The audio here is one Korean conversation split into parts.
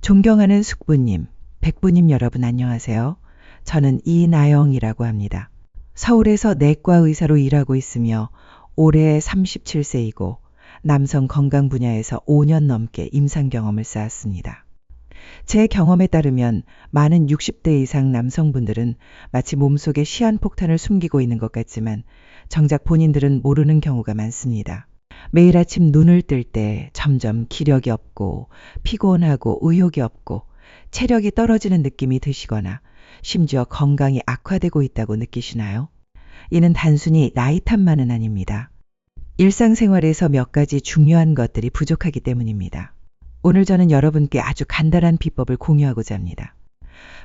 존경하는 숙부님, 백부님 여러분 안녕하세요. 저는 이나영이라고 합니다. 서울에서 내과 의사로 일하고 있으며 올해 37세이고 남성 건강 분야에서 5년 넘게 임상 경험을 쌓았습니다. 제 경험에 따르면 많은 60대 이상 남성분들은 마치 몸속에 시한폭탄을 숨기고 있는 것 같지만 정작 본인들은 모르는 경우가 많습니다. 매일 아침 눈을 뜰 때 점점 기력이 없고 피곤하고 의욕이 없고 체력이 떨어지는 느낌이 드시거나 심지어 건강이 악화되고 있다고 느끼시나요? 이는 단순히 나이 탓만은 아닙니다. 일상생활에서 몇 가지 중요한 것들이 부족하기 때문입니다. 오늘 저는 여러분께 아주 간단한 비법을 공유하고자 합니다.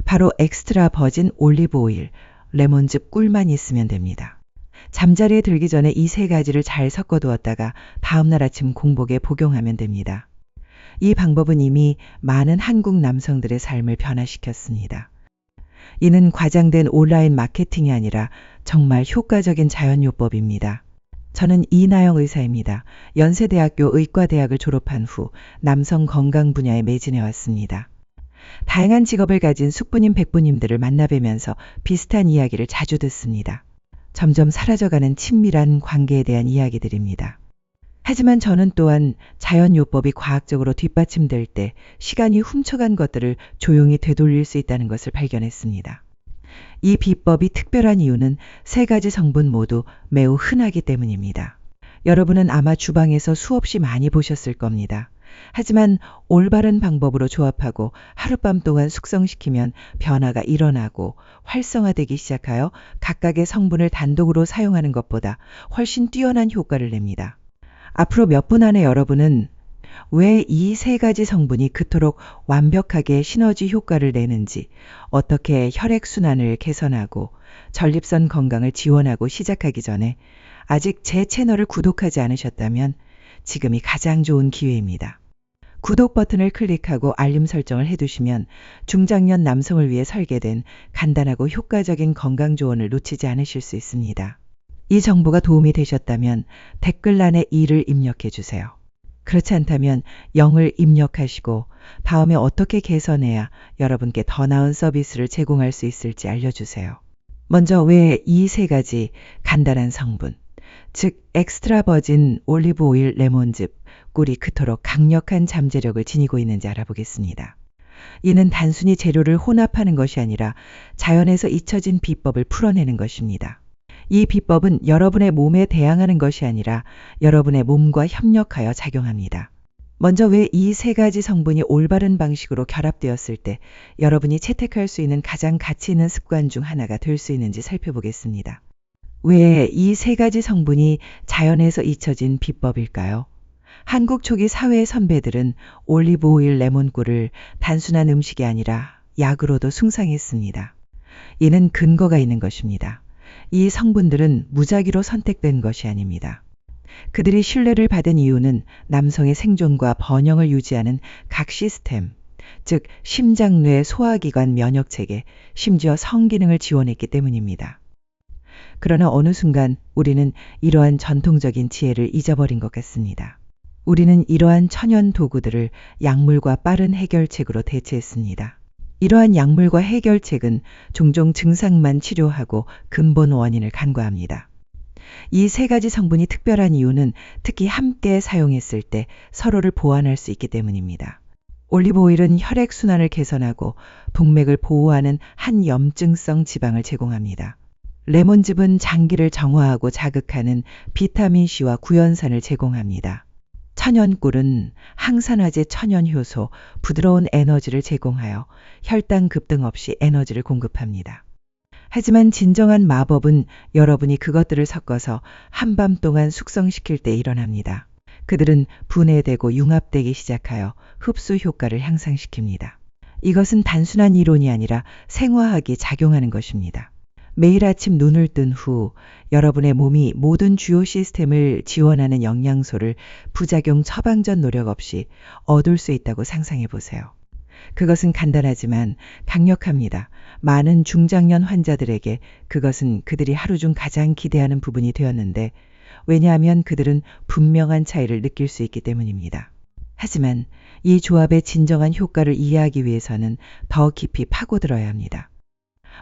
바로 엑스트라 버진 올리브 오일, 레몬즙 꿀만 있으면 됩니다. 잠자리에 들기 전에 이 세 가지를 잘 섞어 두었다가 다음날 아침 공복에 복용하면 됩니다. 이 방법은 이미 많은 한국 남성들의 삶을 변화시켰습니다. 이는 과장된 온라인 마케팅이 아니라 정말 효과적인 자연요법입니다. 저는 이나영 의사입니다. 연세대학교 의과대학을 졸업한 후 남성 건강 분야에 매진해 왔습니다. 다양한 직업을 가진 숙부님, 백부님들을 만나뵈면서 비슷한 이야기를 자주 듣습니다. 점점 사라져가는 친밀한 관계에 대한 이야기들입니다. 하지만 저는 또한 자연요법이 과학적으로 뒷받침될 때 시간이 훔쳐간 것들을 조용히 되돌릴 수 있다는 것을 발견했습니다. 이 비법이 특별한 이유는 세 가지 성분 모두 매우 흔하기 때문입니다. 여러분은 아마 주방에서 수없이 많이 보셨을 겁니다. 하지만 올바른 방법으로 조합하고 하룻밤 동안 숙성시키면 변화가 일어나고 활성화되기 시작하여 각각의 성분을 단독으로 사용하는 것보다 훨씬 뛰어난 효과를 냅니다. 앞으로 몇 분 안에 여러분은 왜 이 세 가지 성분이 그토록 완벽하게 시너지 효과를 내는지, 어떻게 혈액순환을 개선하고 전립선 건강을 지원하고 시작하기 전에 아직 제 채널을 구독하지 않으셨다면 지금이 가장 좋은 기회입니다. 구독 버튼을 클릭하고 알림 설정을 해두시면 중장년 남성을 위해 설계된 간단하고 효과적인 건강 조언을 놓치지 않으실 수 있습니다. 이 정보가 도움이 되셨다면 댓글란에 2를 입력해 주세요. 그렇지 않다면 0을 입력하시고 다음에 어떻게 개선해야 여러분께 더 나은 서비스를 제공할 수 있을지 알려주세요. 먼저 왜 이 세 가지 간단한 성분, 즉 엑스트라 버진 올리브 오일, 레몬즙, 꿀이 그토록 강력한 잠재력을 지니고 있는지 알아보겠습니다. 이는 단순히 재료를 혼합하는 것이 아니라 자연에서 잊혀진 비법을 풀어내는 것입니다. 이 비법은 여러분의 몸에 대항하는 것이 아니라 여러분의 몸과 협력하여 작용합니다. 먼저 왜 이 세 가지 성분이 올바른 방식으로 결합되었을 때 여러분이 채택할 수 있는 가장 가치 있는 습관 중 하나가 될 수 있는지 살펴보겠습니다. 왜 이 세 가지 성분이 자연에서 잊혀진 비법일까요? 한국 초기 사회 선배들은 올리브 오일, 레몬꿀을 단순한 음식이 아니라 약으로도 숭상했습니다. 이는 근거가 있는 것입니다. 이 성분들은 무작위로 선택된 것이 아닙니다. 그들이 신뢰를 받은 이유는 남성의 생존과 번영을 유지하는 각 시스템, 즉 심장, 뇌, 소화기관, 면역체계, 심지어 성기능을 지원했기 때문입니다. 그러나 어느 순간 우리는 이러한 전통적인 지혜를 잊어버린 것 같습니다. 우리는 이러한 천연 도구들을 약물과 빠른 해결책으로 대체했습니다. 이러한 약물과 해결책은 종종 증상만 치료하고 근본 원인을 간과합니다. 이 세 가지 성분이 특별한 이유는 특히 함께 사용했을 때 서로를 보완할 수 있기 때문입니다. 올리브 오일은 혈액순환을 개선하고 동맥을 보호하는 한염증성 지방을 제공합니다. 레몬즙은 장기를 정화하고 자극하는 비타민C와 구연산을 제공합니다. 천연꿀은 항산화제 천연효소, 부드러운 에너지를 제공하여 혈당 급등 없이 에너지를 공급합니다. 하지만 진정한 마법은 여러분이 그것들을 섞어서 한밤 동안 숙성시킬 때 일어납니다. 그들은 분해되고 융합되기 시작하여 흡수 효과를 향상시킵니다. 이것은 단순한 이론이 아니라 생화학이 작용하는 것입니다. 매일 아침 눈을 뜬 후 여러분의 몸이 모든 주요 시스템을 지원하는 영양소를 부작용 처방전 노력 없이 얻을 수 있다고 상상해 보세요. 그것은 간단하지만 강력합니다. 많은 중장년 환자들에게 그것은 그들이 하루 중 가장 기대하는 부분이 되었는데, 왜냐하면 그들은 분명한 차이를 느낄 수 있기 때문입니다. 하지만 이 조합의 진정한 효과를 이해하기 위해서는 더 깊이 파고들어야 합니다.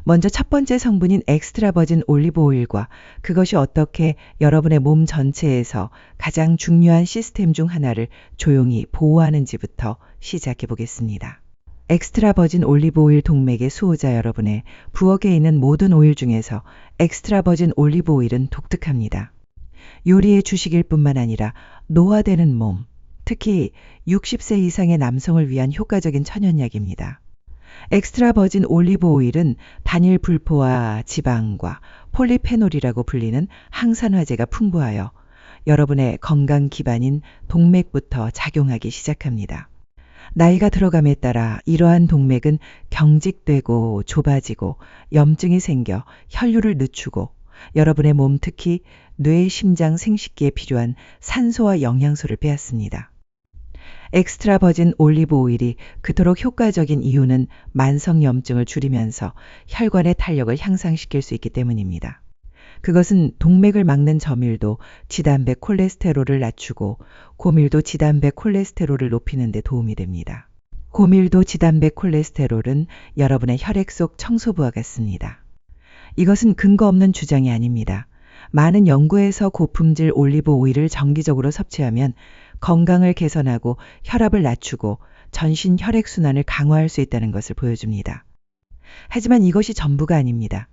먼저 첫 번째 성분인 엑스트라 버진 올리브 오일과 그것이 어떻게 여러분의 몸 전체에서 가장 중요한 시스템 중 하나를 조용히 보호하는지부터 시작해 보겠습니다. 엑스트라 버진 올리브 오일 동맥의 수호자 여러분의 부엌에 있는 모든 오일 중에서 엑스트라 버진 올리브 오일은 독특합니다. 요리의 주식일 뿐만 아니라 노화되는 몸, 특히 60세 이상의 남성을 위한 효과적인 천연약입니다. 엑스트라 버진 올리브 오일은 단일 불포화 지방과 폴리페놀이라고 불리는 항산화제가 풍부하여 여러분의 건강 기반인 동맥부터 작용하기 시작합니다. 나이가 들어감에 따라 이러한 동맥은 경직되고 좁아지고 염증이 생겨 혈류를 늦추고 여러분의 몸 특히 뇌, 심장, 생식기에 필요한 산소와 영양소를 빼앗습니다. 엑스트라 버진 올리브 오일이 그토록 효과적인 이유는 만성염증을 줄이면서 혈관의 탄력을 향상시킬 수 있기 때문입니다. 그것은 동맥을 막는 저밀도 지단백 콜레스테롤을 낮추고 고밀도 지단백 콜레스테롤을 높이는 데 도움이 됩니다. 고밀도 지단백 콜레스테롤은 여러분의 혈액 속 청소부와 같습니다. 이것은 근거 없는 주장이 아닙니다. 많은 연구에서 고품질 올리브 오일을 정기적으로 섭취하면 건강을 개선하고 혈압을 낮추고 전신 혈액순환을 강화할 수 있다는 것을 보여줍니다. 하지만 이것이 전부가 아닙니다.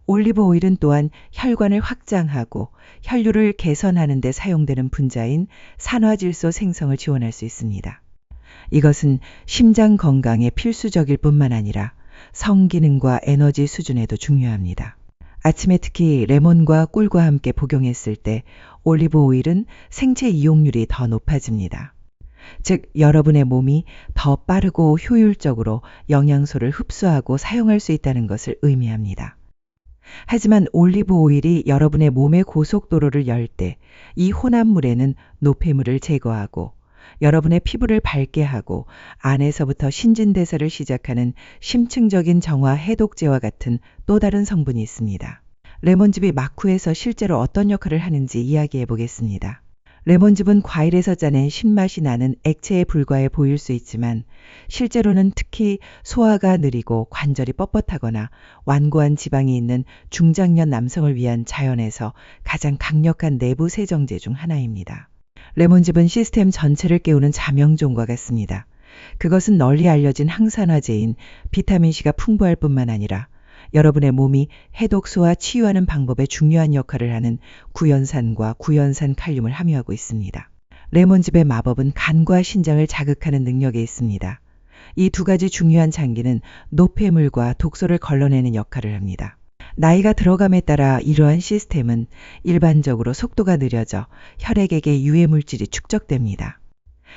올리브 오일은 또한 혈관을 확장하고 혈류를 개선하는 데 사용되는 분자인 산화질소 생성을 지원할 수 있습니다. 이것은 심장 건강에 필수적일 뿐만 아니라 성기능과 에너지 수준에도 중요합니다. 아침에 특히 레몬과 꿀과 함께 복용했을 때 올리브 오일은 생체 이용률이 더 높아집니다. 즉, 여러분의 몸이 더 빠르고 효율적으로 영양소를 흡수하고 사용할 수 있다는 것을 의미합니다. 하지만 올리브 오일이 여러분의 몸의 고속도로를 열 때 이 혼합물에는 노폐물을 제거하고 여러분의 피부를 밝게 하고 안에서부터 신진대사를 시작하는 심층적인 정화 해독제와 같은 또 다른 성분이 있습니다. 레몬즙이 마쿠에서 실제로 어떤 역할을 하는지 이야기해 보겠습니다. 레몬즙은 과일에서 짜낸 신맛이 나는 액체에 불과해 보일 수 있지만 실제로는 특히 소화가 느리고 관절이 뻣뻣하거나 완고한 지방이 있는 중장년 남성을 위한 자연에서 가장 강력한 내부 세정제 중 하나입니다. 레몬즙은 시스템 전체를 깨우는 자명종과 같습니다. 그것은 널리 알려진 항산화제인 비타민C가 풍부할 뿐만 아니라 여러분의 몸이 해독소와 치유하는 방법에 중요한 역할을 하는 구연산과 구연산 칼륨을 함유하고 있습니다. 레몬즙의 마법은 간과 신장을 자극하는 능력에 있습니다. 이 두 가지 중요한 장기는 노폐물과 독소를 걸러내는 역할을 합니다. 나이가 들어감에 따라 이러한 시스템은 일반적으로 속도가 느려져 혈액에게 유해물질이 축적됩니다.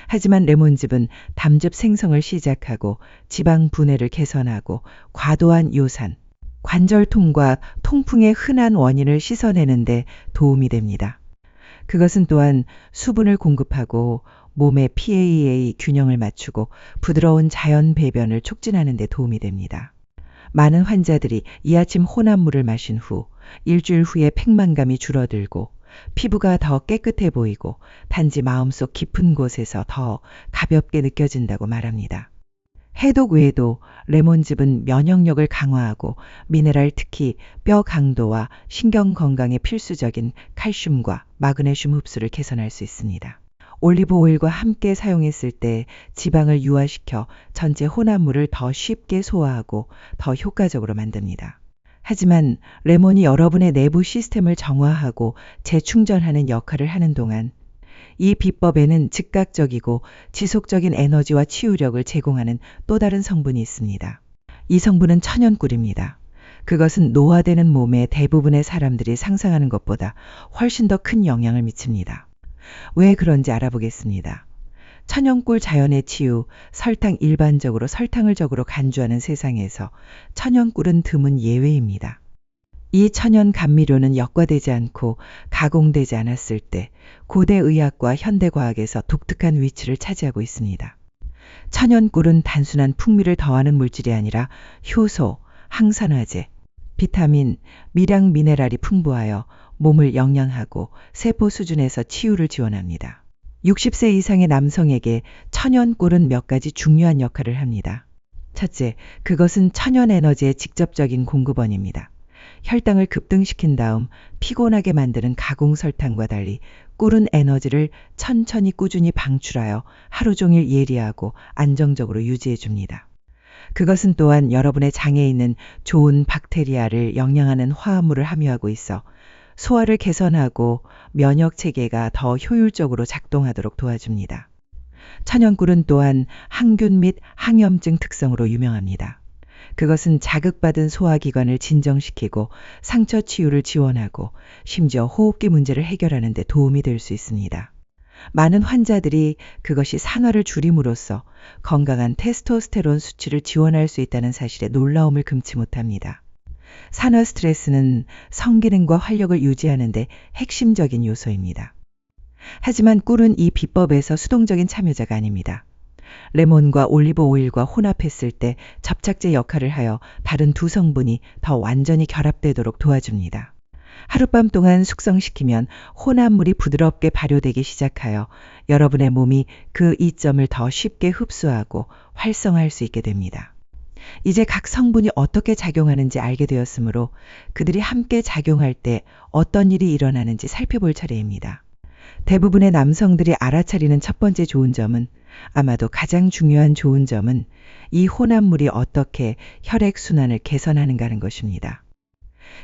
하지만 레몬즙은 담즙 생성을 시작하고 지방 분해를 개선하고 과도한 요산, 관절통과 통풍의 흔한 원인을 씻어내는 데 도움이 됩니다. 그것은 또한 수분을 공급하고 몸의 pAA 균형을 맞추고 부드러운 자연 배변을 촉진하는 데 도움이 됩니다. 많은 환자들이 이 아침 혼합물을 마신 후 일주일 후에 팽만감이 줄어들고 피부가 더 깨끗해 보이고 단지 마음속 깊은 곳에서 더 가볍게 느껴진다고 말합니다. 해독 외에도 레몬즙은 면역력을 강화하고 미네랄 특히 뼈 강도와 신경 건강에 필수적인 칼슘과 마그네슘 흡수를 개선할 수 있습니다. 올리브 오일과 함께 사용했을 때 지방을 유화시켜 전체 혼합물을 더 쉽게 소화하고 더 효과적으로 만듭니다. 하지만 레몬이 여러분의 내부 시스템을 정화하고 재충전하는 역할을 하는 동안 이 비법에는 즉각적이고 지속적인 에너지와 치유력을 제공하는 또 다른 성분이 있습니다. 이 성분은 천연꿀입니다. 그것은 노화되는 몸의 대부분의 사람들이 상상하는 것보다 훨씬 더 큰 영향을 미칩니다. 왜 그런지 알아보겠습니다. 천연꿀 자연의 치유, 설탕 일반적으로 설탕을 적으로 간주하는 세상에서 천연꿀은 드문 예외입니다. 이 천연 감미료는 역과되지 않고 가공되지 않았을 때 고대 의학과 현대 과학에서 독특한 위치를 차지하고 있습니다. 천연꿀은 단순한 풍미를 더하는 물질이 아니라 효소, 항산화제, 비타민, 미량 미네랄이 풍부하여 몸을 영양하고 세포 수준에서 치유를 지원합니다. 60세 이상의 남성에게 천연꿀은 몇 가지 중요한 역할을 합니다. 첫째, 그것은 천연 에너지의 직접적인 공급원입니다. 혈당을 급등시킨 다음 피곤하게 만드는 가공 설탕과 달리 꿀은 에너지를 천천히 꾸준히 방출하여 하루 종일 예리하고 안정적으로 유지해 줍니다. 그것은 또한 여러분의 장에 있는 좋은 박테리아를 영양하는 화합물을 함유하고 있어 소화를 개선하고 면역 체계가 더 효율적으로 작동하도록 도와줍니다. 천연꿀은 또한 항균 및 항염증 특성으로 유명합니다. 그것은 자극받은 소화기관을 진정시키고 상처 치유를 지원하고 심지어 호흡기 문제를 해결하는 데 도움이 될 수 있습니다. 많은 환자들이 그것이 산화를 줄임으로써 건강한 테스토스테론 수치를 지원할 수 있다는 사실에 놀라움을 금치 못합니다. 산화 스트레스는 성기능과 활력을 유지하는 데 핵심적인 요소입니다. 하지만 꿀은 이 비법에서 수동적인 참여자가 아닙니다. 레몬과 올리브 오일과 혼합했을 때 접착제 역할을 하여 다른 두 성분이 더 완전히 결합되도록 도와줍니다. 하룻밤 동안 숙성시키면 혼합물이 부드럽게 발효되기 시작하여 여러분의 몸이 그 이점을 더 쉽게 흡수하고 활성화할 수 있게 됩니다. 이제 각 성분이 어떻게 작용하는지 알게 되었으므로 그들이 함께 작용할 때 어떤 일이 일어나는지 살펴볼 차례입니다. 대부분의 남성들이 알아차리는 첫 번째 좋은 점은, 아마도 가장 중요한 좋은 점은 이 혼합물이 어떻게 혈액순환을 개선하는가 하는 것입니다.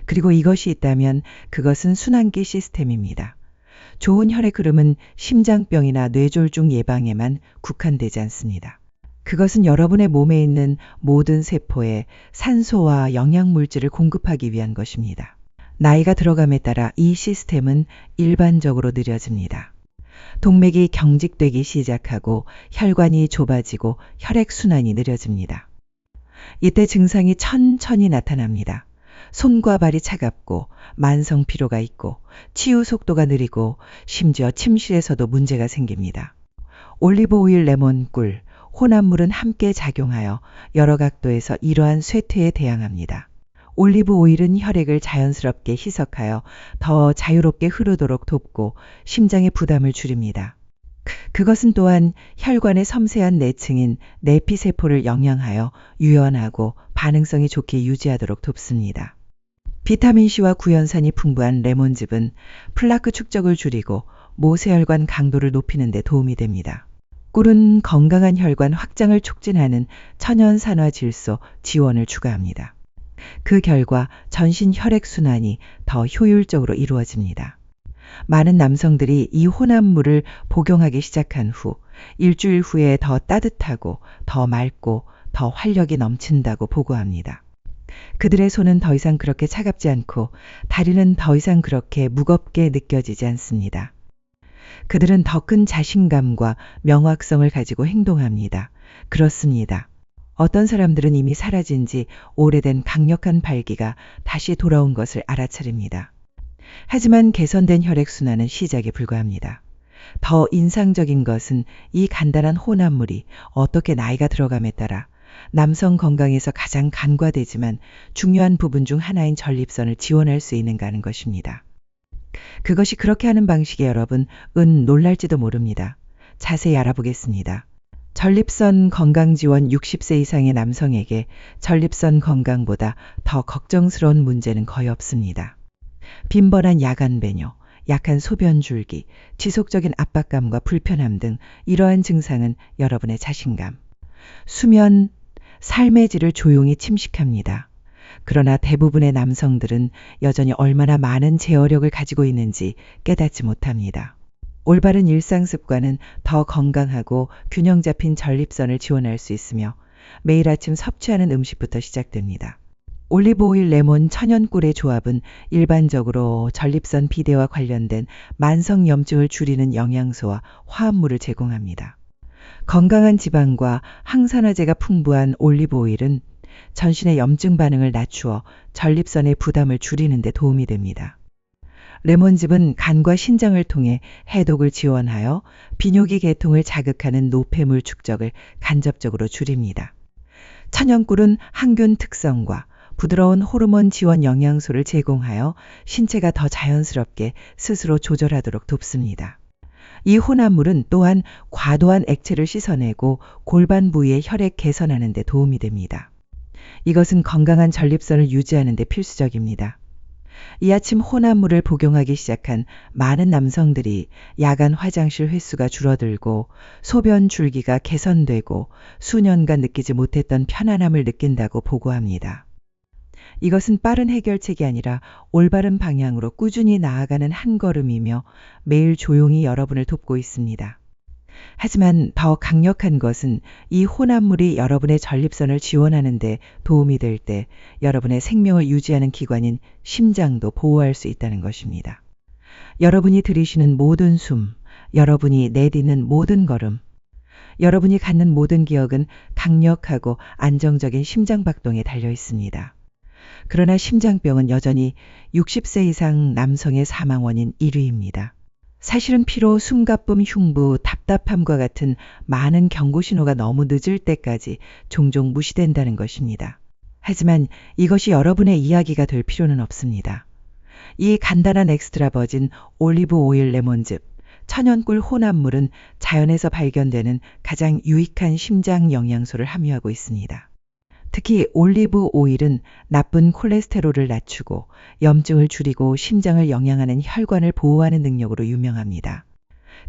그리고 이것이 있다면 그것은 순환기 시스템입니다. 좋은 혈액 흐름은 심장병이나 뇌졸중 예방에만 국한되지 않습니다. 그것은 여러분의 몸에 있는 모든 세포에 산소와 영양물질을 공급하기 위한 것입니다. 나이가 들어감에 따라 이 시스템은 일반적으로 느려집니다. 동맥이 경직되기 시작하고 혈관이 좁아지고 혈액순환이 느려집니다. 이때 증상이 천천히 나타납니다. 손과 발이 차갑고 만성 피로가 있고 치유 속도가 느리고 심지어 침실에서도 문제가 생깁니다. 올리브 오일, 레몬, 꿀, 혼합물은 함께 작용하여 여러 각도에서 이러한 쇠퇴에 대항합니다. 올리브 오일은 혈액을 자연스럽게 희석하여 더 자유롭게 흐르도록 돕고 심장의 부담을 줄입니다. 그것은 또한 혈관의 섬세한 내층인 내피세포를 영양하여 유연하고 반응성이 좋게 유지하도록 돕습니다. 비타민C와 구연산이 풍부한 레몬즙은 플라크 축적을 줄이고 모세혈관 강도를 높이는 데 도움이 됩니다. 꿀은 건강한 혈관 확장을 촉진하는 천연산화 질소 지원을 추가합니다. 그 결과 전신 혈액순환이 더 효율적으로 이루어집니다. 많은 남성들이 이 혼합물을 복용하기 시작한 후 일주일 후에 더 따뜻하고 더 맑고 더 활력이 넘친다고 보고합니다. 그들의 손은 더 이상 그렇게 차갑지 않고 다리는 더 이상 그렇게 무겁게 느껴지지 않습니다. 그들은 더 큰 자신감과 명확성을 가지고 행동합니다. 그렇습니다. 어떤 사람들은 이미 사라진 지 오래된 강력한 발기가 다시 돌아온 것을 알아차립니다. 하지만 개선된 혈액순환은 시작에 불과합니다. 더 인상적인 것은 이 간단한 혼합물이 어떻게 나이가 들어감에 따라 남성 건강에서 가장 간과되지만 중요한 부분 중 하나인 전립선을 지원할 수 있는가 하는 것입니다. 그것이 그렇게 하는 방식에 여러분 놀랄지도 모릅니다. 자세히 알아보겠습니다. 전립선 건강 지원 60세 이상의 남성에게 전립선 건강보다 더 걱정스러운 문제는 거의 없습니다. 빈번한 야간 배뇨, 약한 소변 줄기, 지속적인 압박감과 불편함 등 이러한 증상은 여러분의 자신감, 수면, 삶의 질을 조용히 침식합니다. 그러나 대부분의 남성들은 여전히 얼마나 많은 제어력을 가지고 있는지 깨닫지 못합니다. 올바른 일상 습관은 더 건강하고 균형 잡힌 전립선을 지원할 수 있으며 매일 아침 섭취하는 음식부터 시작됩니다. 올리브 오일, 레몬, 천연꿀의 조합은 일반적으로 전립선 비대와 관련된 만성 염증을 줄이는 영양소와 화합물을 제공합니다. 건강한 지방과 항산화제가 풍부한 올리브 오일은 전신의 염증 반응을 낮추어 전립선의 부담을 줄이는 데 도움이 됩니다. 레몬즙은 간과 신장을 통해 해독을 지원하여 비뇨기 계통을 자극하는 노폐물 축적을 간접적으로 줄입니다. 천연꿀은 항균 특성과 부드러운 호르몬 지원 영양소를 제공하여 신체가 더 자연스럽게 스스로 조절하도록 돕습니다. 이 혼합물은 또한 과도한 액체를 씻어내고 골반 부위의 혈액 개선하는 데 도움이 됩니다. 이것은 건강한 전립선을 유지하는 데 필수적입니다. 이 아침 혼합물을 복용하기 시작한 많은 남성들이 야간 화장실 횟수가 줄어들고 소변 줄기가 개선되고 수년간 느끼지 못했던 편안함을 느낀다고 보고합니다. 이것은 빠른 해결책이 아니라 올바른 방향으로 꾸준히 나아가는 한 걸음이며 매일 조용히 여러분을 돕고 있습니다. 하지만 더 강력한 것은 이 혼합물이 여러분의 전립선을 지원하는 데 도움이 될 때 여러분의 생명을 유지하는 기관인 심장도 보호할 수 있다는 것입니다. 여러분이 들이쉬는 모든 숨, 여러분이 내딛는 모든 걸음, 여러분이 갖는 모든 기억은 강력하고 안정적인 심장박동에 달려 있습니다. 그러나 심장병은 여전히 60세 이상 남성의 사망 원인 1위입니다. 사실은 피로, 숨가쁨, 흉부, 답답함과 같은 많은 경고 신호가 너무 늦을 때까지 종종 무시된다는 것입니다. 하지만 이것이 여러분의 이야기가 될 필요는 없습니다. 이 간단한 엑스트라 버진 올리브 오일 레몬즙, 천연꿀 혼합물은 자연에서 발견되는 가장 유익한 심장 영양소를 함유하고 있습니다. 특히 올리브 오일은 나쁜 콜레스테롤을 낮추고 염증을 줄이고 심장을 영양하는 혈관을 보호하는 능력으로 유명합니다.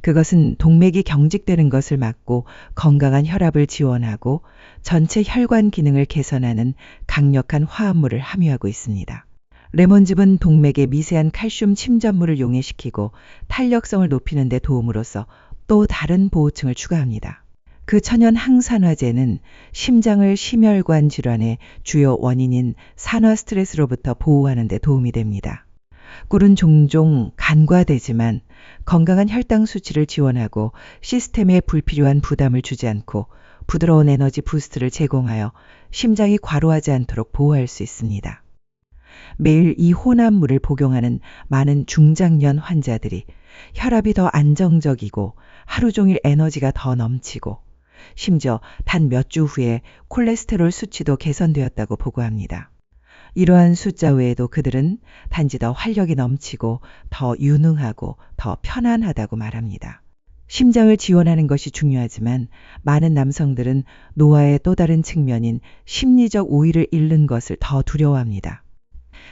그것은 동맥이 경직되는 것을 막고 건강한 혈압을 지원하고 전체 혈관 기능을 개선하는 강력한 화합물을 함유하고 있습니다. 레몬즙은 동맥의 미세한 칼슘 침전물을 용해시키고 탄력성을 높이는 데 도움으로써 또 다른 보호층을 추가합니다. 그 천연 항산화제는 심장을 심혈관 질환의 주요 원인인 산화 스트레스로부터 보호하는 데 도움이 됩니다. 꿀은 종종 간과되지만 건강한 혈당 수치를 지원하고 시스템에 불필요한 부담을 주지 않고 부드러운 에너지 부스트를 제공하여 심장이 과로하지 않도록 보호할 수 있습니다. 매일 이 혼합물을 복용하는 많은 중장년 환자들이 혈압이 더 안정적이고 하루 종일 에너지가 더 넘치고 심지어 단 몇 주 후에 콜레스테롤 수치도 개선되었다고 보고합니다. 이러한 숫자 외에도 그들은 단지 더 활력이 넘치고 더 유능하고 더 편안하다고 말합니다. 심장을 지원하는 것이 중요하지만 많은 남성들은 노화의 또 다른 측면인 심리적 우위를 잃는 것을 더 두려워합니다.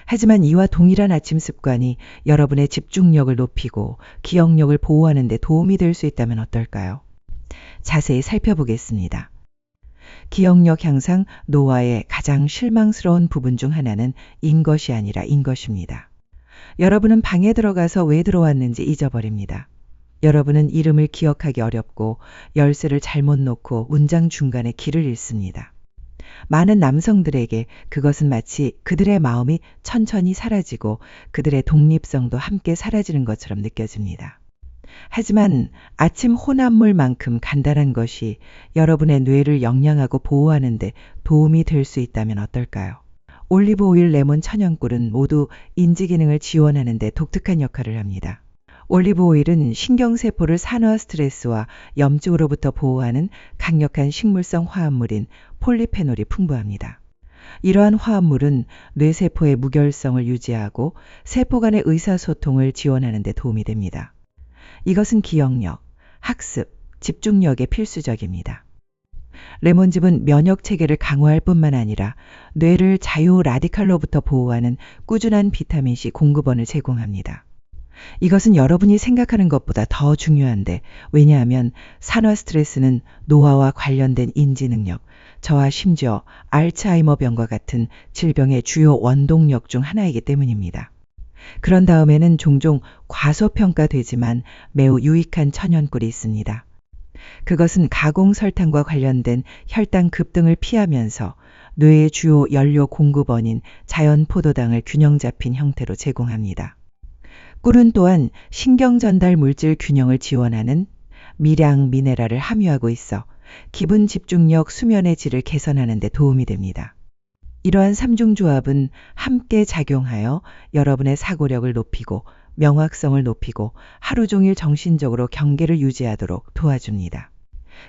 하지만 이와 동일한 아침 습관이 여러분의 집중력을 높이고 기억력을 보호하는 데 도움이 될 수 있다면 어떨까요? 자세히 살펴보겠습니다. 기억력 향상, 노화의 가장 실망스러운 부분 중 하나는 인 것이 아니라 인 것입니다. 여러분은 방에 들어가서 왜 들어왔는지 잊어버립니다. 여러분은 이름을 기억하기 어렵고 열쇠를 잘못 놓고 문장 중간에 길을 잃습니다. 많은 남성들에게 그것은 마치 그들의 마음이 천천히 사라지고 그들의 독립성도 함께 사라지는 것처럼 느껴집니다. 하지만 아침 혼합물만큼 간단한 것이 여러분의 뇌를 영양하고 보호하는 데 도움이 될 수 있다면 어떨까요? 올리브 오일, 레몬, 천연꿀은 모두 인지 기능을 지원하는 데 독특한 역할을 합니다. 올리브 오일은 신경세포를 산화 스트레스와 염증으로부터 보호하는 강력한 식물성 화합물인 폴리페놀이 풍부합니다. 이러한 화합물은 뇌세포의 무결성을 유지하고 세포 간의 의사소통을 지원하는 데 도움이 됩니다. 이것은 기억력, 학습, 집중력에 필수적입니다. 레몬즙은 면역 체계를 강화할 뿐만 아니라 뇌를 자유 라디칼로부터 보호하는 꾸준한 비타민C 공급원을 제공합니다. 이것은 여러분이 생각하는 것보다 더 중요한데, 왜냐하면 산화 스트레스는 노화와 관련된 인지 능력, 저와 심지어 알츠하이머병과 같은 질병의 주요 원동력 중 하나이기 때문입니다. 그런 다음에는 종종 과소평가되지만 매우 유익한 천연꿀이 있습니다. 그것은 가공 설탕과 관련된 혈당 급등을 피하면서 뇌의 주요 연료 공급원인 자연 포도당을 균형 잡힌 형태로 제공합니다. 꿀은 또한 신경 전달 물질 균형을 지원하는 미량 미네랄을 함유하고 있어 기분 집중력, 수면의 질을 개선하는 데 도움이 됩니다. 이러한 3중 조합은 함께 작용하여 여러분의 사고력을 높이고 명확성을 높이고 하루 종일 정신적으로 경계를 유지하도록 도와줍니다.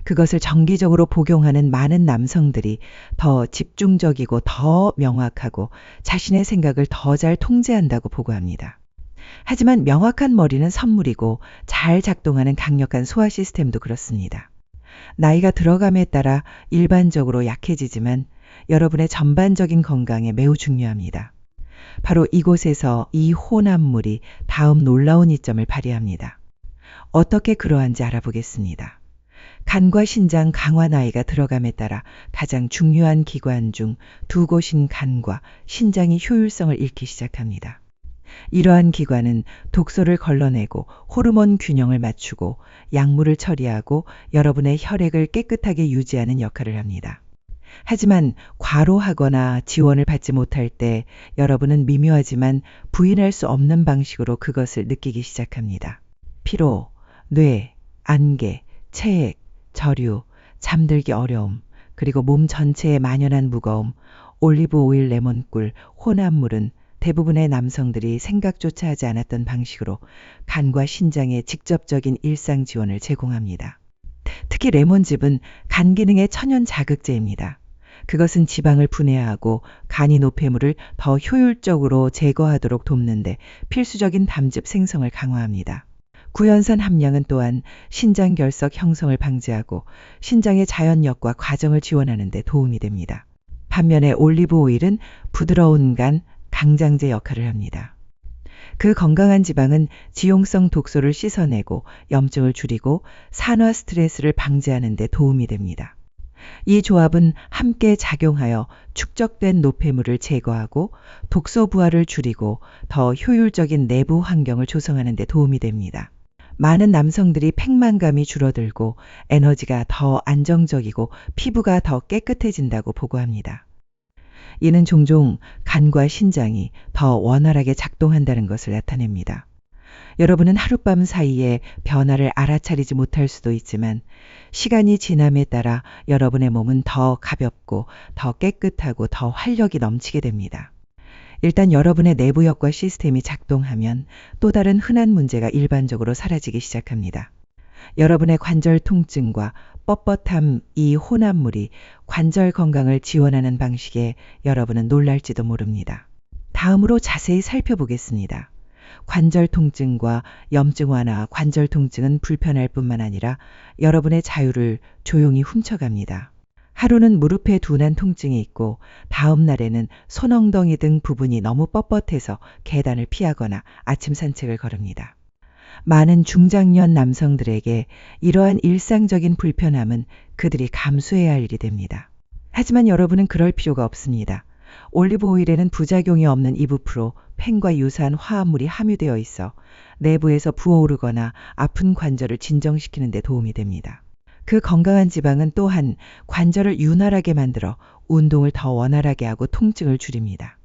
그것을 정기적으로 복용하는 많은 남성들이 더 집중적이고 더 명확하고 자신의 생각을 더 잘 통제한다고 보고합니다. 하지만 명확한 머리는 선물이고 잘 작동하는 강력한 소화 시스템도 그렇습니다. 나이가 들어감에 따라 일반적으로 약해지지만 여러분의 전반적인 건강에 매우 중요합니다. 바로 이곳에서 이 혼합물이 다음 놀라운 이점을 발휘합니다. 어떻게 그러한지 알아보겠습니다. 간과 신장 강화 나이가 들어감에 따라 가장 중요한 기관 중 두 곳인 간과 신장이 효율성을 잃기 시작합니다. 이러한 기관은 독소를 걸러내고 호르몬 균형을 맞추고 약물을 처리하고 여러분의 혈액을 깨끗하게 유지하는 역할을 합니다. 하지만 과로하거나 지원을 받지 못할 때 여러분은 미묘하지만 부인할 수 없는 방식으로 그것을 느끼기 시작합니다. 피로, 뇌, 안개, 체액, 저류, 잠들기 어려움, 그리고 몸 전체에 만연한 무거움, 올리브 오일 레몬꿀, 혼합물은 대부분의 남성들이 생각조차 하지 않았던 방식으로 간과 신장에 직접적인 일상 지원을 제공합니다. 특히 레몬즙은 간 기능의 천연 자극제입니다. 그것은 지방을 분해하고 간이 노폐물을 더 효율적으로 제거하도록 돕는데 필수적인 담즙 생성을 강화합니다. 구연산 함량은 또한 신장 결석 형성을 방지하고 신장의 자연력과 과정을 지원하는 데 도움이 됩니다. 반면에 올리브 오일은 부드러운 간, 강장제 역할을 합니다. 그 건강한 지방은 지용성 독소를 씻어내고 염증을 줄이고 산화 스트레스를 방지하는 데 도움이 됩니다. 이 조합은 함께 작용하여 축적된 노폐물을 제거하고 독소 부하를 줄이고 더 효율적인 내부 환경을 조성하는 데 도움이 됩니다. 많은 남성들이 팽만감이 줄어들고 에너지가 더 안정적이고 피부가 더 깨끗해진다고 보고합니다. 이는 종종 간과 신장이 더 원활하게 작동한다는 것을 나타냅니다. 여러분은 하룻밤 사이에 변화를 알아차리지 못할 수도 있지만 시간이 지남에 따라 여러분의 몸은 더 가볍고 더 깨끗하고 더 활력이 넘치게 됩니다. 일단 여러분의 내부역과 시스템이 작동하면 또 다른 흔한 문제가 일반적으로 사라지기 시작합니다. 여러분의 관절 통증과 뻣뻣함, 이 혼합물이 관절 건강을 지원하는 방식에 여러분은 놀랄지도 모릅니다. 다음으로 자세히 살펴보겠습니다. 관절 통증과 염증 완화, 관절 통증은 불편할 뿐만 아니라 여러분의 자유를 조용히 훔쳐갑니다. 하루는 무릎에 둔한 통증이 있고 다음 날에는 손엉덩이 등 부분이 너무 뻣뻣해서 계단을 피하거나 아침 산책을 거릅니다. 많은 중장년 남성들에게 이러한 일상적인 불편함은 그들이 감수해야 할 일이 됩니다. 하지만 여러분은 그럴 필요가 없습니다. 올리브 오일에는 부작용이 없는 이부프로 펜과 유사한 화합물이 함유되어 있어 내부에서 부어오르거나 아픈 관절을 진정시키는 데 도움이 됩니다. 그 건강한 지방은 또한 관절을 윤활하게 만들어 운동을 더 원활하게 하고 통증을 줄입니다.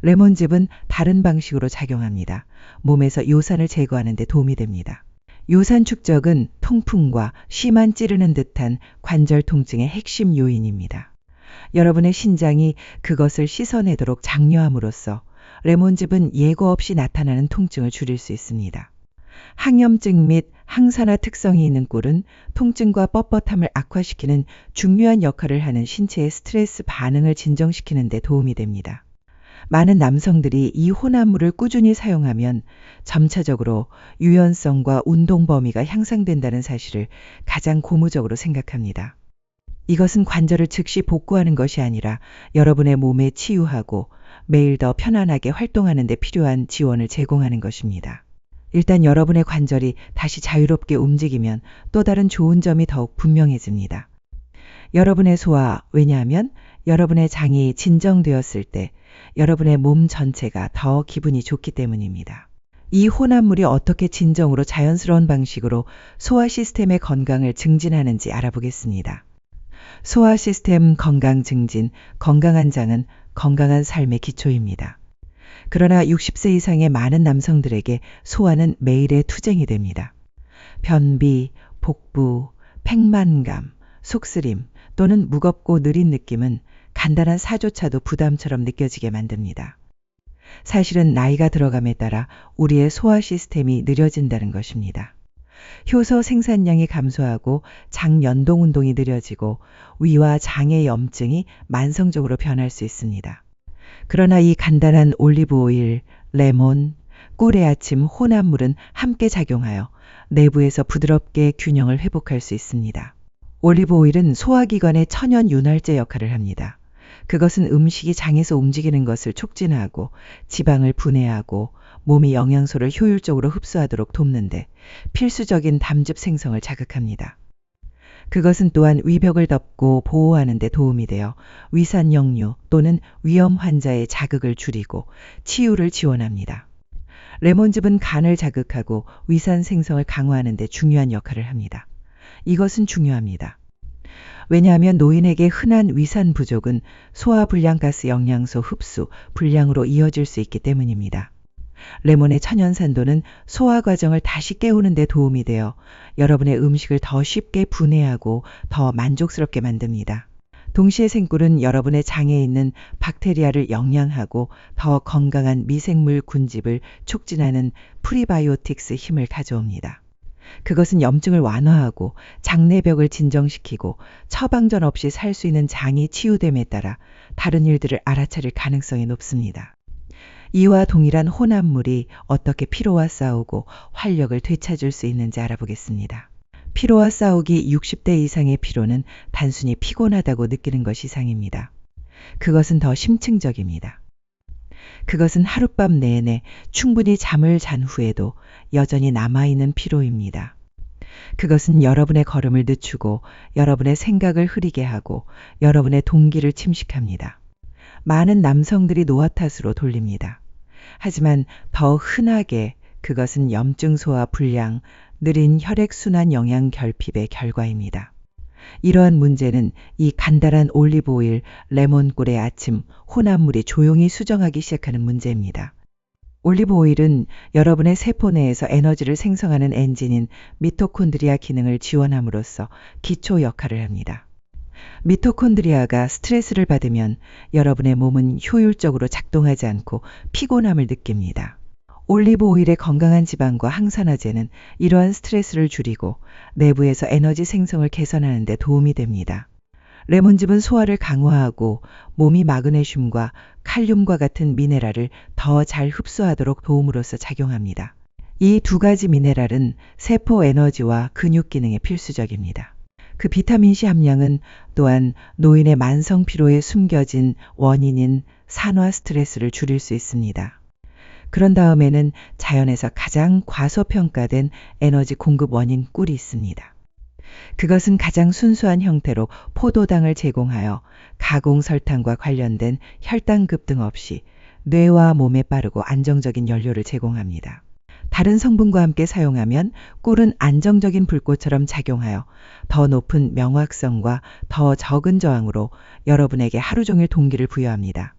레몬즙은 다른 방식으로 작용합니다. 몸에서 요산을 제거하는 데 도움이 됩니다. 요산 축적은 통풍과 심한 찌르는 듯한 관절 통증의 핵심 요인입니다. 여러분의 신장이 그것을 씻어내도록 장려함으로써 레몬즙은 예고 없이 나타나는 통증을 줄일 수 있습니다. 항염증 및 항산화 특성이 있는 꿀은 통증과 뻣뻣함을 악화시키는 중요한 역할을 하는 신체의 스트레스 반응을 진정시키는 데 도움이 됩니다. 많은 남성들이 이 혼합물을 꾸준히 사용하면 점차적으로 유연성과 운동 범위가 향상된다는 사실을 가장 고무적으로 생각합니다. 이것은 관절을 즉시 복구하는 것이 아니라 여러분의 몸에 치유하고 매일 더 편안하게 활동하는 데 필요한 지원을 제공하는 것입니다. 일단 여러분의 관절이 다시 자유롭게 움직이면 또 다른 좋은 점이 더욱 분명해집니다. 여러분의 소화, 왜냐하면 여러분의 장이 진정되었을 때 여러분의 몸 전체가 더 기분이 좋기 때문입니다. 이 혼합물이 어떻게 진정으로 자연스러운 방식으로 소화 시스템의 건강을 증진하는지 알아보겠습니다. 소화 시스템 건강 증진, 건강한 장은 건강한 삶의 기초입니다. 그러나 60세 이상의 많은 남성들에게 소화는 매일의 투쟁이 됩니다. 변비, 복부, 팽만감, 속쓰림 또는 무겁고 느린 느낌은 간단한 사조차도 부담처럼 느껴지게 만듭니다. 사실은 나이가 들어감에 따라 우리의 소화 시스템이 느려진다는 것입니다. 효소 생산량이 감소하고 장 연동 운동이 느려지고 위와 장의 염증이 만성적으로 변할 수 있습니다. 그러나 이 간단한 올리브 오일, 레몬, 꿀의 아침 혼합물은 함께 작용하여 내부에서 부드럽게 균형을 회복할 수 있습니다. 올리브 오일은 소화기관의 천연 윤활제 역할을 합니다. 그것은 음식이 장에서 움직이는 것을 촉진하고 지방을 분해하고 몸이 영양소를 효율적으로 흡수하도록 돕는데 필수적인 담즙 생성을 자극합니다. 그것은 또한 위벽을 덮고 보호하는 데 도움이 되어 위산 역류 또는 위염 환자의 자극을 줄이고 치유를 지원합니다. 레몬즙은 간을 자극하고 위산 생성을 강화하는 데 중요한 역할을 합니다. 이것은 중요합니다. 왜냐하면 노인에게 흔한 위산 부족은 소화불량가스 영양소 흡수 불량으로 이어질 수 있기 때문입니다. 레몬의 천연산도는 소화 과정을 다시 깨우는 데 도움이 되어 여러분의 음식을 더 쉽게 분해하고 더 만족스럽게 만듭니다. 동시에 생꿀은 여러분의 장에 있는 박테리아를 영양하고 더 건강한 미생물 군집을 촉진하는 프리바이오틱스 힘을 가져옵니다. 그것은 염증을 완화하고 장내벽을 진정시키고 처방전 없이 살 수 있는 장이 치유됨에 따라 다른 일들을 알아차릴 가능성이 높습니다. 이와 동일한 혼합물이 어떻게 피로와 싸우고 활력을 되찾을 수 있는지 알아보겠습니다. 피로와 싸우기 60대 이상의 피로는 단순히 피곤하다고 느끼는 것이 이상입니다. 그것은 더 심층적입니다. 그것은 하룻밤 내내 충분히 잠을 잔 후에도 여전히 남아있는 피로입니다. 그것은 여러분의 걸음을 늦추고 여러분의 생각을 흐리게 하고 여러분의 동기를 침식합니다. 많은 남성들이 노화 탓으로 돌립니다. 하지만 더 흔하게 그것은 염증 소화 불량, 느린 혈액순환 영양 결핍의 결과입니다. 이러한 문제는 이 간단한 올리브 오일, 레몬꿀의 아침, 혼합물이 조용히 수정하기 시작하는 문제입니다. 올리브 오일은 여러분의 세포 내에서 에너지를 생성하는 엔진인 미토콘드리아 기능을 지원함으로써 기초 역할을 합니다. 미토콘드리아가 스트레스를 받으면 여러분의 몸은 효율적으로 작동하지 않고 피곤함을 느낍니다. 올리브 오일의 건강한 지방과 항산화제는 이러한 스트레스를 줄이고 내부에서 에너지 생성을 개선하는 데 도움이 됩니다. 레몬즙은 소화를 강화하고 몸이 마그네슘과 칼륨과 같은 미네랄을 더 잘 흡수하도록 도움으로써 작용합니다. 이 두 가지 미네랄은 세포 에너지와 근육 기능에 필수적입니다. 그 비타민C 함량은 또한 노인의 만성 피로에 숨겨진 원인인 산화 스트레스를 줄일 수 있습니다. 그런 다음에는 자연에서 가장 과소평가된 에너지 공급 원인 꿀이 있습니다. 그것은 가장 순수한 형태로 포도당을 제공하여 가공 설탕과 관련된 혈당 급등 없이 뇌와 몸에 빠르고 안정적인 연료를 제공합니다. 다른 성분과 함께 사용하면 꿀은 안정적인 불꽃처럼 작용하여 더 높은 명확성과 더 적은 저항으로 여러분에게 하루 종일 동기를 부여합니다.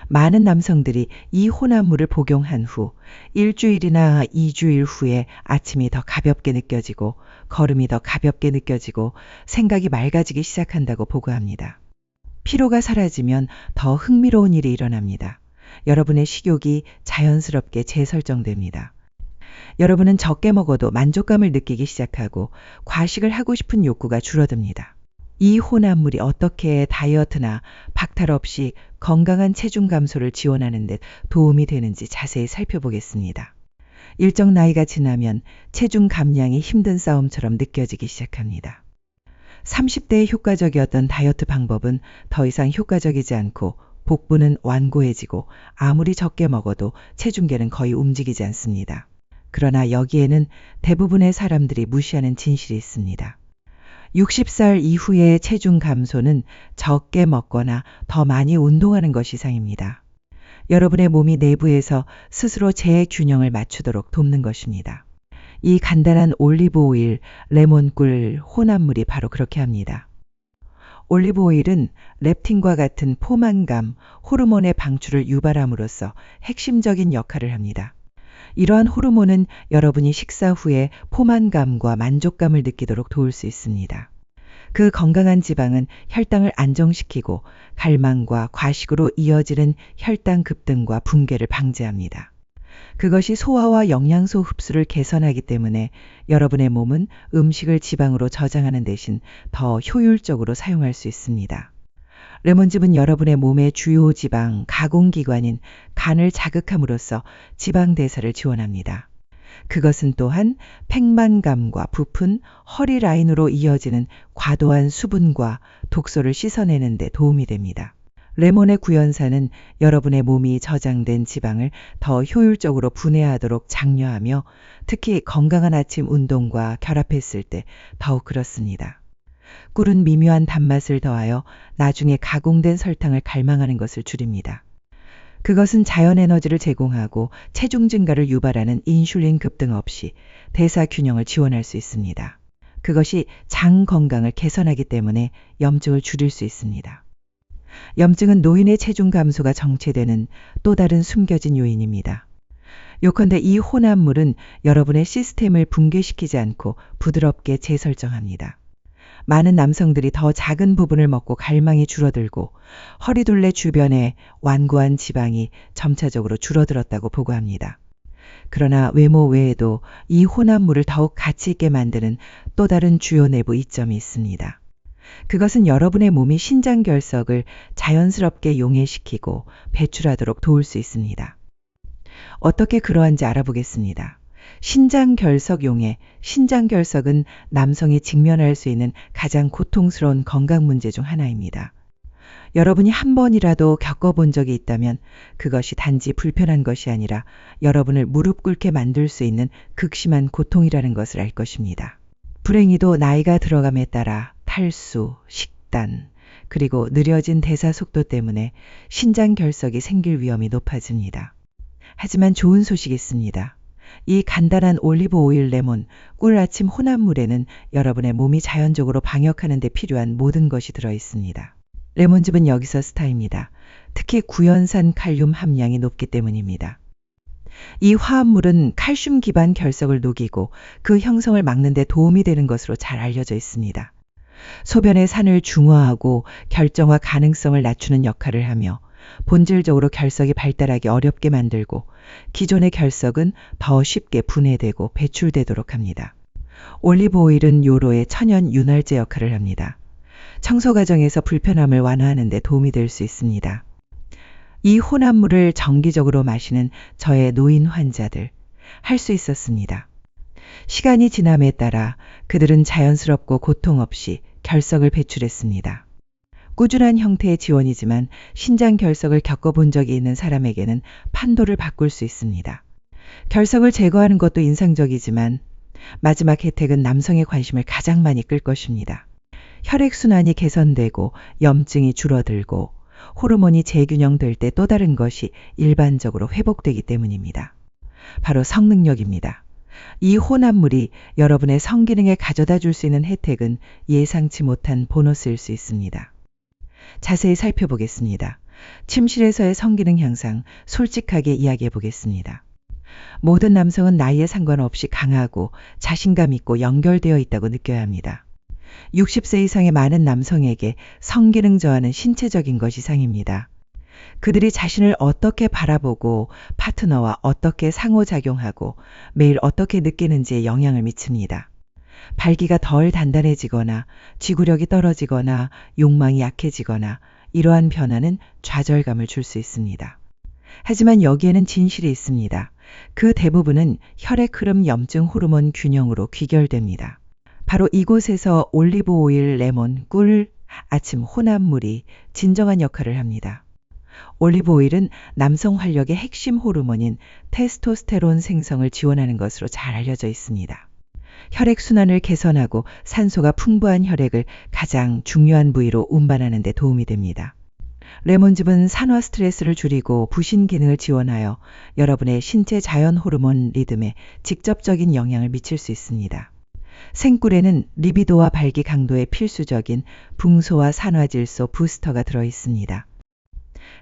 많은 남성들이 이 혼합물을 복용한 후 일주일이나 2주일 후에 아침이 더 가볍게 느껴지고 걸음이 더 가볍게 느껴지고 생각이 맑아지기 시작한다고 보고합니다. 피로가 사라지면 더 흥미로운 일이 일어납니다. 여러분의 식욕이 자연스럽게 재설정됩니다. 여러분은 적게 먹어도 만족감을 느끼기 시작하고 과식을 하고 싶은 욕구가 줄어듭니다. 이 혼합물이 어떻게 다이어트나 박탈 없이 건강한 체중 감소를 지원하는 데 도움이 되는지 자세히 살펴보겠습니다. 일정 나이가 지나면 체중 감량이 힘든 싸움처럼 느껴지기 시작합니다. 30대에 효과적이었던 다이어트 방법은 더 이상 효과적이지 않고 복부는 완고해지고 아무리 적게 먹어도 체중계는 거의 움직이지 않습니다. 그러나 여기에는 대부분의 사람들이 무시하는 진실이 있습니다. 60살 이후의 체중 감소는 적게 먹거나 더 많이 운동하는 것이 이상입니다. 여러분의 몸이 내부에서 스스로 재균형을 맞추도록 돕는 것입니다. 이 간단한 올리브 오일, 레몬꿀 혼합물이 바로 그렇게 합니다. 올리브 오일은 렙틴과 같은 포만감, 호르몬의 방출을 유발함으로써 핵심적인 역할을 합니다. 이러한 호르몬은 여러분이 식사 후에 포만감과 만족감을 느끼도록 도울 수 있습니다. 그 건강한 지방은 혈당을 안정시키고 갈망과 과식으로 이어지는 혈당 급등과 붕괴를 방지합니다. 그것이 소화와 영양소 흡수를 개선하기 때문에 여러분의 몸은 음식을 지방으로 저장하는 대신 더 효율적으로 사용할 수 있습니다. 레몬즙은 여러분의 몸의 주요 지방 가공기관인 간을 자극함으로써 지방 대사를 지원합니다. 그것은 또한 팽만감과 부푼 허리 라인으로 이어지는 과도한 수분과 독소를 씻어내는 데 도움이 됩니다. 레몬의 구연산은 여러분의 몸이 저장된 지방을 더 효율적으로 분해하도록 장려하며 특히 건강한 아침 운동과 결합했을 때 더욱 그렇습니다. 꿀은 미묘한 단맛을 더하여 나중에 가공된 설탕을 갈망하는 것을 줄입니다. 그것은 자연 에너지를 제공하고 체중 증가를 유발하는 인슐린 급등 없이 대사 균형을 지원할 수 있습니다. 그것이 장 건강을 개선하기 때문에 염증을 줄일 수 있습니다. 염증은 노인의 체중 감소가 정체되는 또 다른 숨겨진 요인입니다. 요컨대 이 혼합물은 여러분의 시스템을 붕괴시키지 않고 부드럽게 재설정합니다. 많은 남성들이 더 작은 부분을 먹고 갈망이 줄어들고 허리둘레 주변에 완고한 지방이 점차적으로 줄어들었다고 보고합니다. 그러나 외모 외에도 이 혼합물을 더욱 가치 있게 만드는 또 다른 주요 내부 이점이 있습니다. 그것은 여러분의 몸이 신장결석을 자연스럽게 용해시키고 배출하도록 도울 수 있습니다. 어떻게 그러한지 알아보겠습니다. 신장결석 용해, 신장결석은 남성이 직면할 수 있는 가장 고통스러운 건강 문제 중 하나입니다. 여러분이 한 번이라도 겪어본 적이 있다면 그것이 단지 불편한 것이 아니라 여러분을 무릎 꿇게 만들 수 있는 극심한 고통이라는 것을 알 것입니다. 불행히도 나이가 들어감에 따라 탈수, 식단, 그리고 느려진 대사 속도 때문에 신장결석이 생길 위험이 높아집니다. 하지만 좋은 소식이 있습니다. 이 간단한 올리브 오일, 레몬, 꿀 아침 혼합물에는 여러분의 몸이 자연적으로 방역하는 데 필요한 모든 것이 들어 있습니다. 레몬즙은 여기서 스타입니다. 특히 구연산 칼륨 함량이 높기 때문입니다. 이 화합물은 칼슘 기반 결석을 녹이고 그 형성을 막는 데 도움이 되는 것으로 잘 알려져 있습니다. 소변의 산을 중화하고 결정화 가능성을 낮추는 역할을 하며 본질적으로 결석이 발달하기 어렵게 만들고 기존의 결석은 더 쉽게 분해되고 배출되도록 합니다. 올리브 오일은 요로의 천연 윤활제 역할을 합니다. 청소 과정에서 불편함을 완화하는 데 도움이 될 수 있습니다. 이 혼합물을 정기적으로 마시는 저의 노인 환자들, 할 수 있었습니다. 시간이 지남에 따라 그들은 자연스럽고 고통 없이 결석을 배출했습니다. 꾸준한 형태의 지원이지만 신장 결석을 겪어본 적이 있는 사람에게는 판도를 바꿀 수 있습니다. 결석을 제거하는 것도 인상적이지만 마지막 혜택은 남성의 관심을 가장 많이 끌 것입니다. 혈액순환이 개선되고 염증이 줄어들고 호르몬이 재균형될 때 또 다른 것이 일반적으로 회복되기 때문입니다. 바로 성능력입니다. 이 혼합물이 여러분의 성기능에 가져다 줄 수 있는 혜택은 예상치 못한 보너스일 수 있습니다. 자세히 살펴보겠습니다. 침실에서의 성기능 향상, 솔직하게 이야기해 보겠습니다. 모든 남성은 나이에 상관없이 강하고 자신감 있고 연결되어 있다고 느껴야 합니다. 60세 이상의 많은 남성에게 성기능 저하는 신체적인 것 이상입니다. 그들이 자신을 어떻게 바라보고 파트너와 어떻게 상호작용하고 매일 어떻게 느끼는지에 영향을 미칩니다. 발기가 덜 단단해지거나 지구력이 떨어지거나 욕망이 약해지거나 이러한 변화는 좌절감을 줄 수 있습니다. 하지만 여기에는 진실이 있습니다. 그 대부분은 혈액 흐름 염증 호르몬 균형으로 귀결됩니다. 바로 이곳에서 올리브 오일, 레몬, 꿀, 아침 혼합물이 진정한 역할을 합니다. 올리브 오일은 남성 활력의 핵심 호르몬인 테스토스테론 생성을 지원하는 것으로 잘 알려져 있습니다. 혈액순환을 개선하고 산소가 풍부한 혈액을 가장 중요한 부위로 운반하는 데 도움이 됩니다. 레몬즙은 산화 스트레스를 줄이고 부신 기능을 지원하여 여러분의 신체 자연 호르몬 리듬에 직접적인 영향을 미칠 수 있습니다. 생꿀에는 리비도와 발기 강도에 필수적인 붕소와 산화질소 부스터가 들어 있습니다.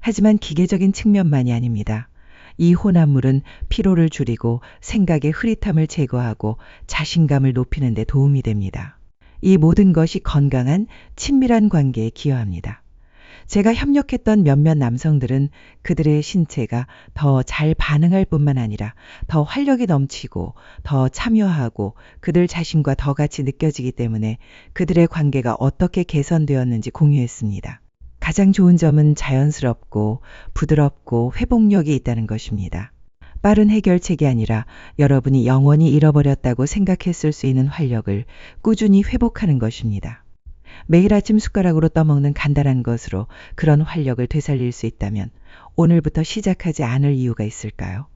하지만 기계적인 측면만이 아닙니다. 이 혼합물은 피로를 줄이고 생각의 흐릿함을 제거하고 자신감을 높이는 데 도움이 됩니다. 이 모든 것이 건강한 친밀한 관계에 기여합니다. 제가 협력했던 몇몇 남성들은 그들의 신체가 더 잘 반응할 뿐만 아니라 더 활력이 넘치고 더 참여하고 그들 자신과 더 같이 느껴지기 때문에 그들의 관계가 어떻게 개선되었는지 공유했습니다. 가장 좋은 점은 자연스럽고 부드럽고 회복력이 있다는 것입니다. 빠른 해결책이 아니라 여러분이 영원히 잃어버렸다고 생각했을 수 있는 활력을 꾸준히 회복하는 것입니다. 매일 아침 숟가락으로 떠먹는 간단한 것으로 그런 활력을 되살릴 수 있다면 오늘부터 시작하지 않을 이유가 있을까요?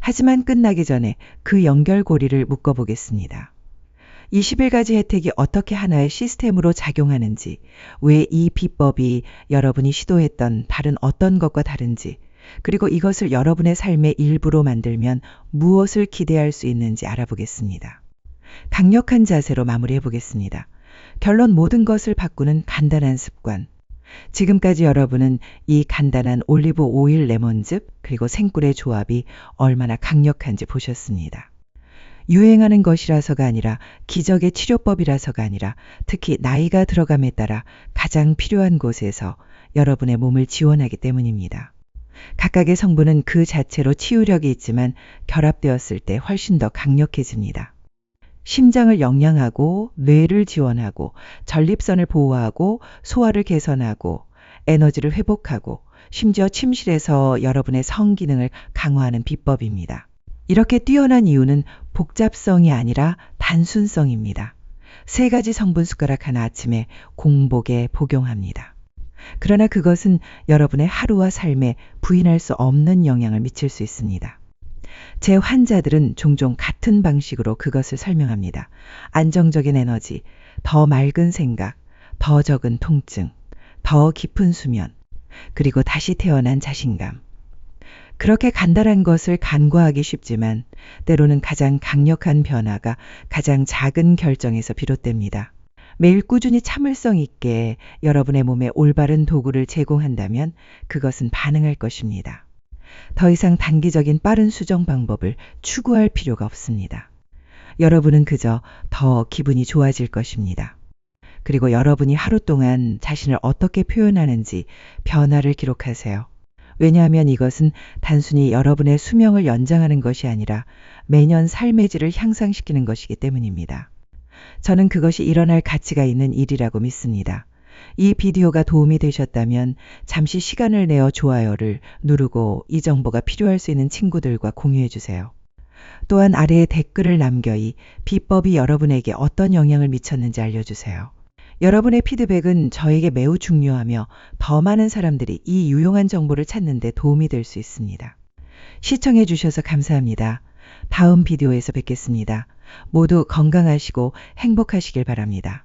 하지만 끝나기 전에 그 연결고리를 묶어보겠습니다. 21가지 혜택이 어떻게 하나의 시스템으로 작용하는지, 왜 이 비법이 여러분이 시도했던 다른 어떤 것과 다른지, 그리고 이것을 여러분의 삶의 일부로 만들면 무엇을 기대할 수 있는지 알아보겠습니다. 강력한 자세로 마무리해 보겠습니다. 결론 모든 것을 바꾸는 간단한 습관. 지금까지 여러분은 이 간단한 올리브 오일 레몬즙 그리고 생꿀의 조합이 얼마나 강력한지 보셨습니다. 유행하는 것이라서가 아니라 기적의 치료법이라서가 아니라 특히 나이가 들어감에 따라 가장 필요한 곳에서 여러분의 몸을 지원하기 때문입니다. 각각의 성분은 그 자체로 치유력이 있지만 결합되었을 때 훨씬 더 강력해집니다. 심장을 영양하고 뇌를 지원하고 전립선을 보호하고 소화를 개선하고 에너지를 회복하고 심지어 침실에서 여러분의 성기능을 강화하는 비법입니다. 이렇게 뛰어난 이유는 복잡성이 아니라 단순성입니다. 3가지 성분 숟가락 하나 아침에 공복에 복용합니다. 그러나 그것은 여러분의 하루와 삶에 부인할 수 없는 영향을 미칠 수 있습니다. 제 환자들은 종종 같은 방식으로 그것을 설명합니다. 안정적인 에너지, 더 맑은 생각, 더 적은 통증, 더 깊은 수면, 그리고 다시 태어난 자신감. 그렇게 간단한 것을 간과하기 쉽지만 때로는 가장 강력한 변화가 가장 작은 결정에서 비롯됩니다. 매일 꾸준히 참을성 있게 여러분의 몸에 올바른 도구를 제공한다면 그것은 반응할 것입니다. 더 이상 단기적인 빠른 수정 방법을 추구할 필요가 없습니다. 여러분은 그저 더 기분이 좋아질 것입니다. 그리고 여러분이 하루 동안 자신을 어떻게 표현하는지 변화를 기록하세요. 왜냐하면 이것은 단순히 여러분의 수명을 연장하는 것이 아니라 매년 삶의 질을 향상시키는 것이기 때문입니다. 저는 그것이 일어날 가치가 있는 일이라고 믿습니다. 이 비디오가 도움이 되셨다면 잠시 시간을 내어 좋아요를 누르고 이 정보가 필요할 수 있는 친구들과 공유해 주세요. 또한 아래에 댓글을 남겨 이 비법이 여러분에게 어떤 영향을 미쳤는지 알려주세요. 여러분의 피드백은 저에게 매우 중요하며 더 많은 사람들이 이 유용한 정보를 찾는 데 도움이 될 수 있습니다. 시청해 주셔서 감사합니다. 다음 비디오에서 뵙겠습니다. 모두 건강하시고 행복하시길 바랍니다.